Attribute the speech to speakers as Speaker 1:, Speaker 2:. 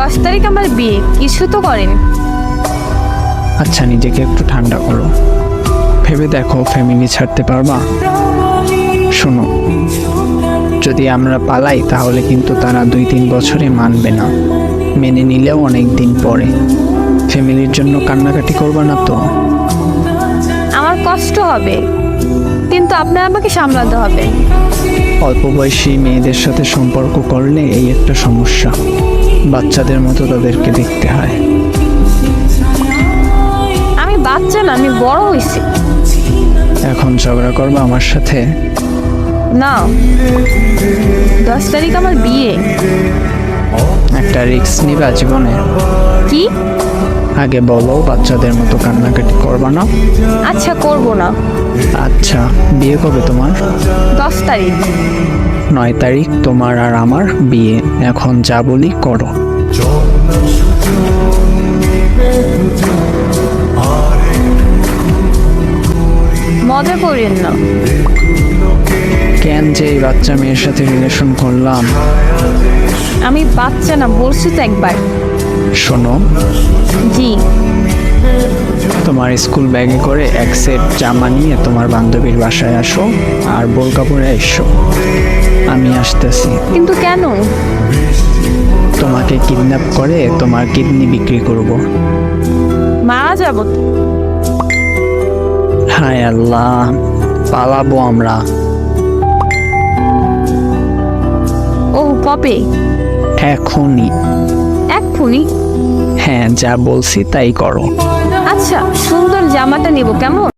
Speaker 1: 10 তারিখ আমার বিয়ে, কিছু তো করেন।
Speaker 2: আচ্ছা, নিজেকে একটু ঠান্ডা করো, ভেবে দেখো ফ্যামিলি ছাড়তে পারবা? শোনো, যদি আমরা পালাই তাহলে কিন্তু তারা 2-3 বছরে মানবে না, মেনে নিলেও অনেক দিন পরে। ফ্যামিলির জন্য কান্নাকাটি করবা না তো?
Speaker 1: আমার কষ্ট হবে, কিন্তু আপনার আমাকে সামলাতে হবে।
Speaker 2: অল্প বয়সী মেয়েদের সাথে সম্পর্ক করলে এই একটা সমস্যা, বাচ্চাদের মতো তাদেরকে দেখতে হয়।
Speaker 1: আমি বাচ্চা না, আমি বড় হয়েছি।
Speaker 2: এখন ঝগড়া করবা আমার সাথে?
Speaker 1: না, 10 তারিখ আমার বিয়ে।
Speaker 2: একটা রিস্ক নিবা জীবনে?
Speaker 1: কি?
Speaker 2: আগে বলো, বাচ্চাদের মতো কান্নাকাটি করবা না?
Speaker 1: আচ্ছা, করব না।
Speaker 2: আচ্ছা, বিয়ে কবে তোমার?
Speaker 1: 10 তারিখ।
Speaker 2: 9 তারিখ তোমার আর আমার বিয়ে। এখন যা বলি করো।
Speaker 1: মজা করেন না।
Speaker 2: কেন যে এই বাচ্চা মেয়ের সাথে রিলেশন করলাম?
Speaker 1: আমি বাচ্চা না, বলছি তো একবার।
Speaker 2: শোনো,
Speaker 1: জি।
Speaker 2: তোমার স্কুল ব্যাগে করে এক সেট জামা নিয়ে তোমার বান্ধবীর বাসায় আসো, আর বোরকা পরে এসো। আমি আসতেছি।
Speaker 1: কিন্তু কেন?
Speaker 2: তোমাকে কিডন্যাপ করে তোমার কিডনি বিক্রি করব।
Speaker 1: মারা যাব তো।
Speaker 2: হায় আল্লাহ, পালাবো আমরা।
Speaker 1: ও কবে?
Speaker 2: এখনই।
Speaker 1: এক্ষুনি?
Speaker 2: হ্যাঁ, যা বলছি তাই করো।
Speaker 1: আচ্ছা, সুন্দর জামাটা নেব কেমন?